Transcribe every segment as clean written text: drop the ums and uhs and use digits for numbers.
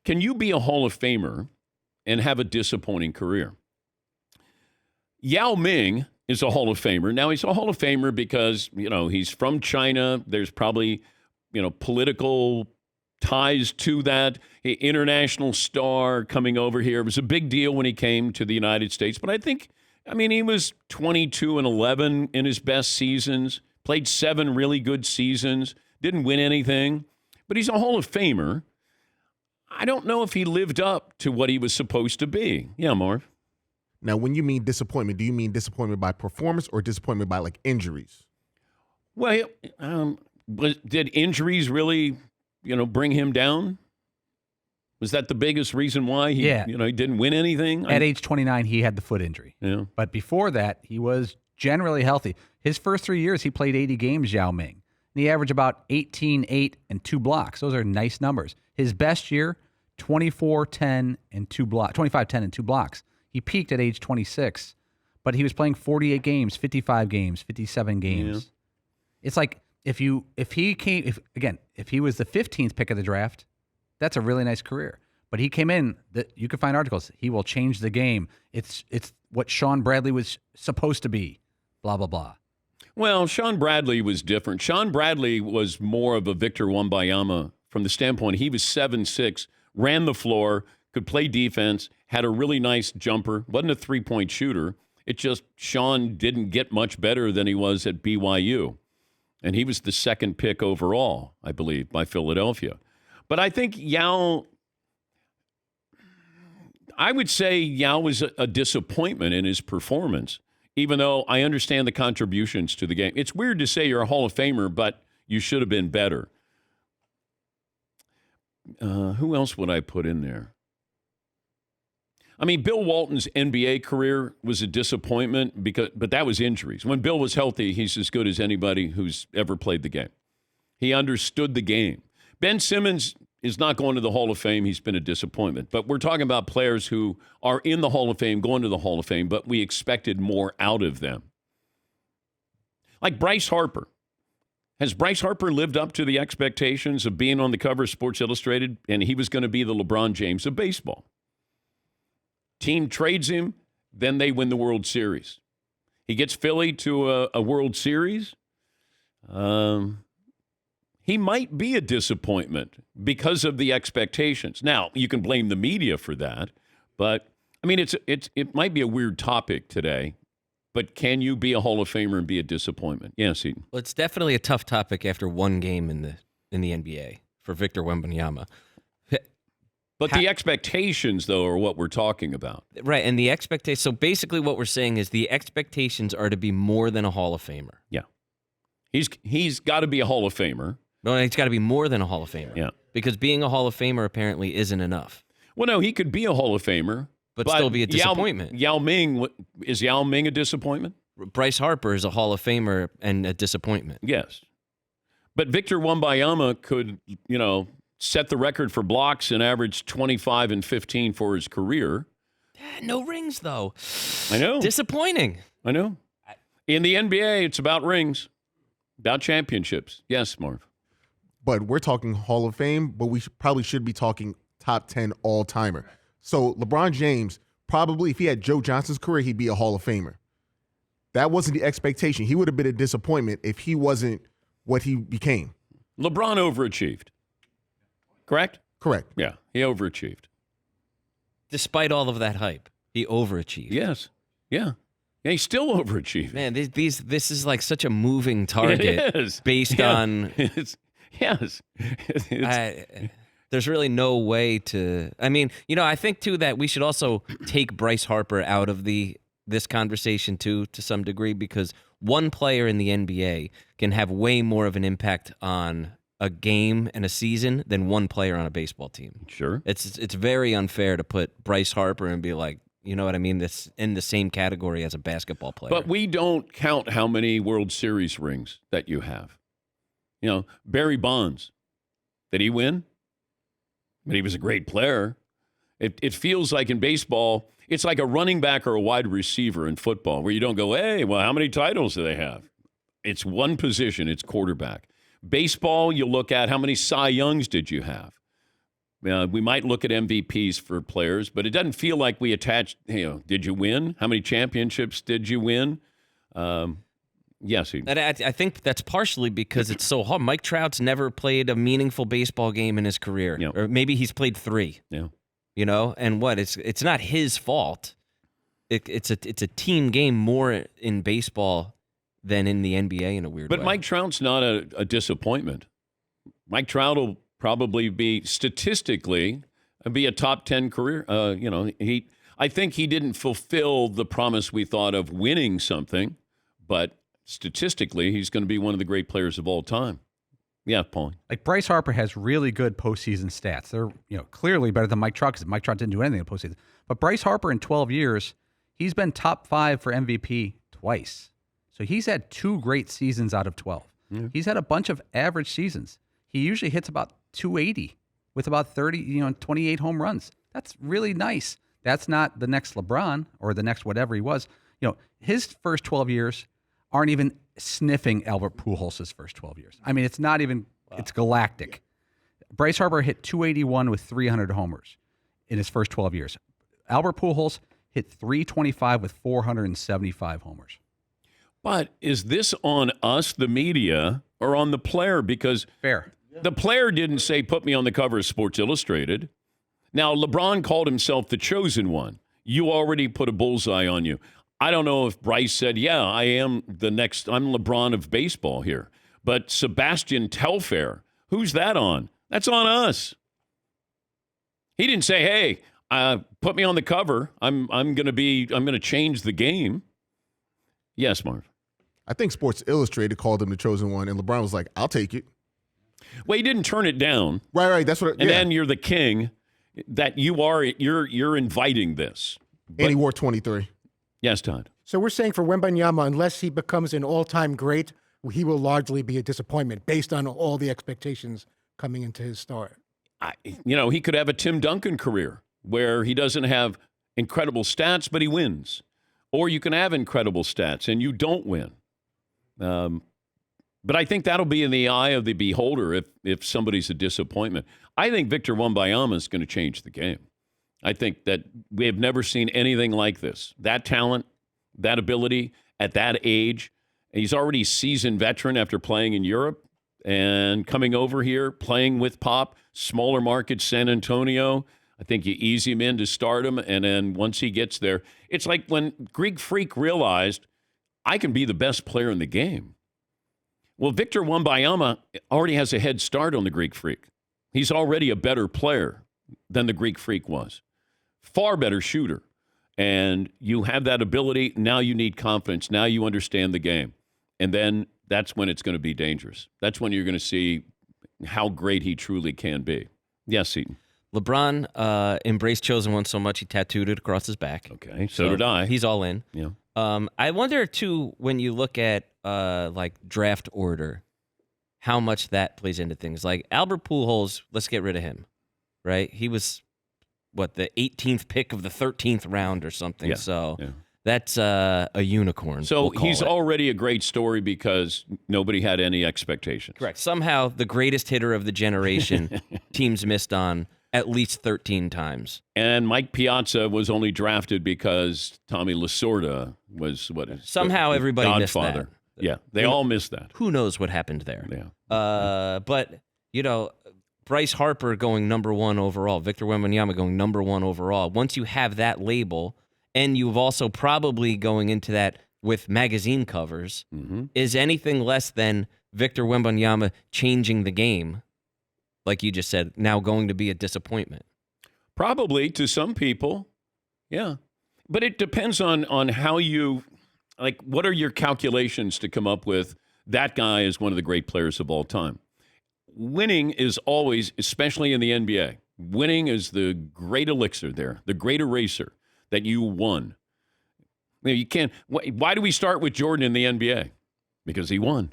Can you be a Hall of Famer and have a disappointing career? Yao Ming is a Hall of Famer. Now, he's a Hall of Famer because, he's from China. There's probably, political ties to that. International star coming over here. It was a big deal when he came to the United States. But he was 22-11 in his best seasons, played 7 really good seasons, didn't win anything. But he's a Hall of Famer. I don't know if he lived up to what he was supposed to be. Yeah, Marv? Now, when you mean disappointment, do you mean disappointment by performance or disappointment by, injuries? Well, did injuries really, bring him down? Was that the biggest reason why he didn't win anything? At age 29, he had the foot injury. Yeah. But before that, he was generally healthy. His first 3 years, he played 80 games, Yao Ming. And he averaged about 18, 8, and 2 blocks. Those are nice numbers. His best year, 24, 10, and 2 blocks. 25, 10, and 2 blocks. He peaked at age 26, but he was playing 48 games, 55 games, 57 games. Yeah. It's like if he was the 15th pick of the draft, that's a really nice career. But he came in, you can find articles, he will change the game. It's what Sean Bradley was supposed to be, blah, blah, blah. Well, Sean Bradley was different. Sean Bradley was more of a Victor Wembanyama from the standpoint he was 7'6", ran the floor, could play defense, had a really nice jumper, wasn't a three-point shooter. It just, Sean didn't get much better than he was at BYU. And he was the second pick overall, I believe, by Philadelphia. But I think I would say Yao was a disappointment in his performance, even though I understand the contributions to the game. It's weird to say you're a Hall of Famer, but you should have been better. Who else would I put in there? Bill Walton's NBA career was a disappointment, but that was injuries. When Bill was healthy, he's as good as anybody who's ever played the game. He understood the game. Ben Simmons is not going to the Hall of Fame. He's been a disappointment. But we're talking about players who are in the Hall of Fame, going to the Hall of Fame, but we expected more out of them. Like Bryce Harper. Has Bryce Harper lived up to the expectations of being on the cover of Sports Illustrated? And he was going to be the LeBron James of baseball. Team trades him, then they win the World Series. He gets Philly to a World Series. He might be a disappointment because of the expectations. Now, you can blame the media for that, but it might be a weird topic today. But can you be a Hall of Famer and be a disappointment? Yes, Eaton. Well, it's definitely a tough topic after one game in the NBA for Victor Wembanyama. But the expectations, though, are what we're talking about. Right, and the expectations. So basically what we're saying is the expectations are to be more than a Hall of Famer. Yeah. He's got to be a Hall of Famer. No, he's got to be more than a Hall of Famer. Yeah. Because being a Hall of Famer apparently isn't enough. Well, no, he could be a Hall of Famer. But still be a disappointment. Yao Ming, is Yao Ming a disappointment? Bryce Harper is a Hall of Famer and a disappointment. Yes. But Victor Wembanyama could, set the record for blocks and average 25 and 15 for his career. No rings, though. I know. Disappointing. I know. In the NBA, it's about rings, about championships. Yes, Marv. But we're talking Hall of Fame, but we probably should be talking top 10 all-timer. So LeBron James, probably if he had Joe Johnson's career, he'd be a Hall of Famer. That wasn't the expectation. He would have been a disappointment if he wasn't what he became. LeBron overachieved. Correct? Correct. Yeah, he overachieved. Despite all of that hype, he overachieved. Yes. Yeah. Yeah, he still overachieved. Man, this is like such a moving target. It is. Based on... Yes. There's really no way to... I think, too, that we should also take Bryce Harper out of this conversation, too, to some degree, because one player in the NBA can have way more of an impact on a game and a season than one player on a baseball team. Sure. It's very unfair to put Bryce Harper and be like, you know what I mean, this in the same category as a basketball player. But we don't count how many World Series rings that you have. Barry Bonds, did he win? But he was a great player. It feels like in baseball, it's like a running back or a wide receiver in football, where you don't go, hey, well, how many titles do they have? It's one position, it's quarterback. Baseball, you look at how many Cy Youngs did you have? We might look at MVPs for players, but it doesn't feel like we attach, did you win? How many championships did you win? Yes. And I think that's partially because it's so hard. Mike Trout's never played a meaningful baseball game in his career. Yeah. Or maybe he's played 3. Yeah. And it's not his fault. It's a team game more in baseball than in the NBA in a weird way. But Mike Trout's not a disappointment. Mike Trout will probably be statistically be a top 10 career. I think he didn't fulfill the promise we thought of winning something, but statistically, he's going to be one of the great players of all time. Yeah, Paul. Like Bryce Harper has really good postseason stats. They're clearly better than Mike Trout because Mike Trout didn't do anything in the postseason. But Bryce Harper in 12 years, he's been top 5 for MVP twice. So he's had 2 great seasons out of 12. Yeah. He's had a bunch of average seasons. He usually hits about 280 with about 28 home runs. That's really nice. That's not the next LeBron or the next whatever he was. His first 12 years aren't even sniffing Albert Pujols' first 12 years. I mean, it's not even, It's galactic. Bryce Harper hit 281 with 300 homers in his first 12 years. Albert Pujols hit 325 with 475 homers. But is this on us, the media, or on the player? Because fair. The player didn't say, put me on the cover of Sports Illustrated. Now, LeBron called himself the chosen one. You already put a bullseye on you. I don't know if Bryce said, yeah, I'm LeBron of baseball here. But Sebastian Telfair, who's that on? That's on us. He didn't say, hey, put me on the cover. I'm going to change the game. Yes, Marv. I think Sports Illustrated called him the chosen one, and LeBron was like, I'll take it. Well, he didn't turn it down. Right. That's what. And then you're the king. That you're inviting this. And he wore 23. Yes, Todd. So we're saying for Wembanyama, unless he becomes an all-time great, he will largely be a disappointment based on all the expectations coming into his start. He could have a Tim Duncan career where he doesn't have incredible stats, but he wins. Or you can have incredible stats and you don't win. But I think that'll be in the eye of the beholder if somebody's a disappointment. I think Victor Wembanyama is going to change the game. I think that we have never seen anything like this. That talent, that ability at that age. He's already a seasoned veteran after playing in Europe and coming over here, playing with Pop, smaller market San Antonio. I think you ease him in to start him, and then once he gets there, it's like when Greek Freak realized, I can be the best player in the game. Well, Victor Wembanyama already has a head start on the Greek Freak. He's already a better player than the Greek Freak was. Far better shooter. And you have that ability. Now you need confidence. Now you understand the game. And then that's when it's going to be dangerous. That's when you're going to see how great he truly can be. Yes, Seton. LeBron embraced chosen one so much he tattooed it across his back. Okay, so did I. He's all in. Yeah. I wonder, too, when you look at like draft order, how much that plays into things. Like Albert Pujols, let's get rid of him, right? He was, the 18th pick of the 13th round or something. Yeah. So yeah. That's a unicorn. So he's already a great story because nobody had any expectations. Correct. Somehow the greatest hitter of the generation, teams missed on at least 13 times. And Mike Piazza was only drafted because Tommy Lasorda was somehow everybody Godfather. Missed that. Yeah, they all missed that. Who knows what happened there? Yeah. But, Bryce Harper going number 1 overall, Victor Wembanyama going number 1 overall. Once you have that label, and you've also probably going into that with magazine covers, is anything less than Victor Wembanyama changing the game, like you just said, now going to be a disappointment? Probably to some people, yeah. But it depends on how you, what are your calculations to come up with that guy is one of the great players of all time. Winning is always, especially in the NBA, winning is the great elixir there, the great eraser that you won. You can't. Why do we start with Jordan in the NBA? Because he won.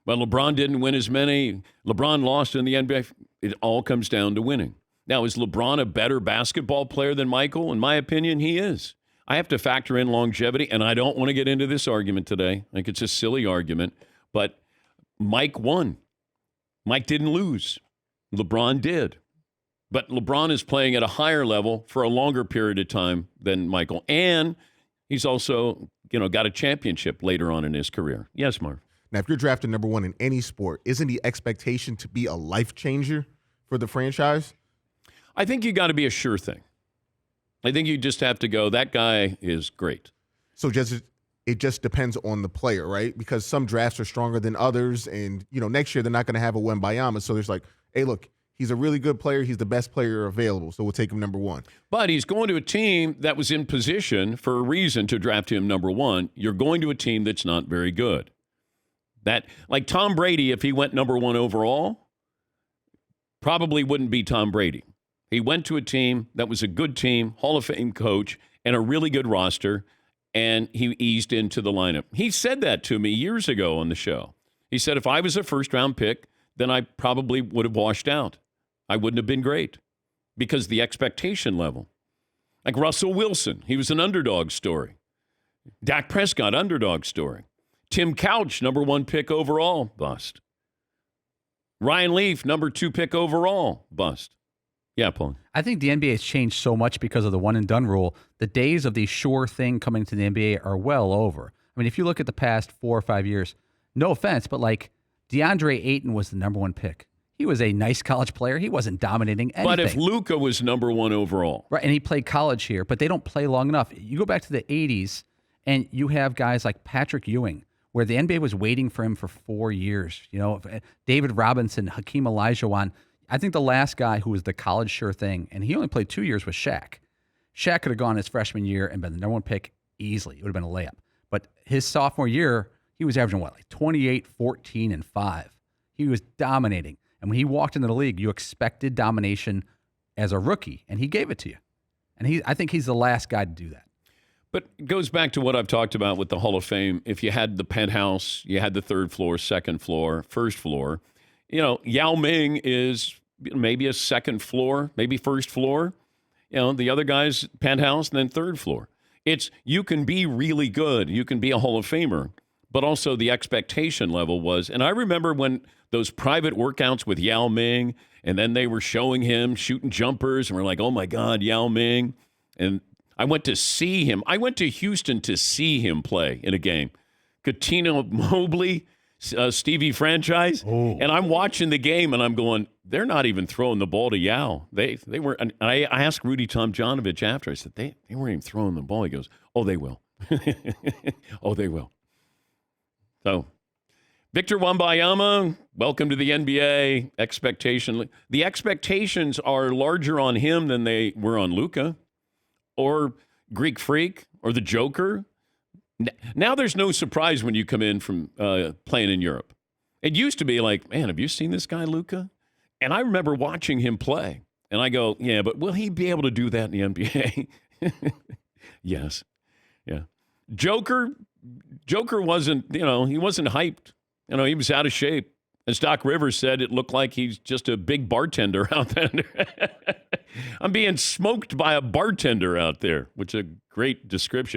Well, LeBron didn't win as many. LeBron lost in the NBA. It all comes down to winning. Now, is LeBron a better basketball player than Michael? In my opinion, he is. I have to factor in longevity, and I don't want to get into this argument today. I think it's a silly argument, but Mike won. Mike didn't lose. LeBron did. But LeBron is playing at a higher level for a longer period of time than Michael. And he's also, got a championship later on in his career. Yes, Marv. Now, if you're drafted number one in any sport, isn't the expectation to be a life changer for the franchise? I think you got to be a sure thing. I think you just have to go, that guy is great. So it just depends on the player, right? Because some drafts are stronger than others. And, next year they're not going to have a Wembanyama. So there's like, hey, look, he's a really good player. He's the best player available. So we'll take him number one. But he's going to a team that was in position for a reason to draft him number one. You're going to a team that's not very good. That, like Tom Brady, if he went number one overall, probably wouldn't be Tom Brady. He went to a team that was a good team, Hall of Fame coach, and a really good roster, and he eased into the lineup. He said that to me years ago on the show. He said, if I was a first-round pick, then I probably would have washed out. I wouldn't have been great because the expectation level. Like Russell Wilson, he was an underdog story. Dak Prescott, underdog story. Tim Couch, number one pick overall, bust. Ryan Leaf, number two pick overall, bust. Yeah, Paul. I think the NBA has changed so much because of the one and done rule. The days of the sure thing coming to the NBA are well over. I mean, if you look at the past 4 or 5 years, no offense, but like DeAndre Ayton was the number one pick. He was a nice college player. He wasn't dominating anything. But if Luka was number one overall. Right, and he played college here, but they don't play long enough. You go back to the 80s, and you have guys like Patrick Ewing, where the NBA was waiting for him for 4 years. David Robinson, Hakeem Olajuwon. I think the last guy who was the college sure thing, and he only played 2 years, was Shaq. Shaq could have gone his freshman year and been the number one pick easily. It would have been a layup. But his sophomore year, he was averaging, like 28, 14, and 5. He was dominating. And when he walked into the league, you expected domination as a rookie, and he gave it to you. And I think he's the last guy to do that. But it goes back to what I've talked about with the Hall of Fame. If you had the penthouse, you had the third floor, second floor, first floor. Yao Ming is maybe a second floor, maybe first floor. The other guy's penthouse and then third floor. You can be really good. You can be a Hall of Famer. But also the expectation level was, and I remember when those private workouts with Yao Ming, and then they were showing him shooting jumpers, and we're like, oh my God, Yao Ming. And I went to see him. I went to Houston to see him play in a game. Katina Mobley, Stevie Franchise. Oh. And I'm watching the game, and I'm going, they're not even throwing the ball to Yao. They were. And I asked Rudy Tomjanovich after. I said, they weren't even throwing the ball. He goes, oh, they will. Oh, they will. So, Victor Wembanyama, welcome to the NBA. The expectations are larger on him than they were on Luka or Greek Freak or the Joker. Now there's no surprise when you come in from playing in Europe. It used to be like, man, have you seen this guy, Luka? And I remember watching him play. And I go, yeah, but will he be able to do that in the NBA? Yes. Yeah. Joker wasn't, he wasn't hyped. He was out of shape. As Doc Rivers said, it looked like he's just a big bartender out there. I'm being smoked by a bartender out there, which is a great description.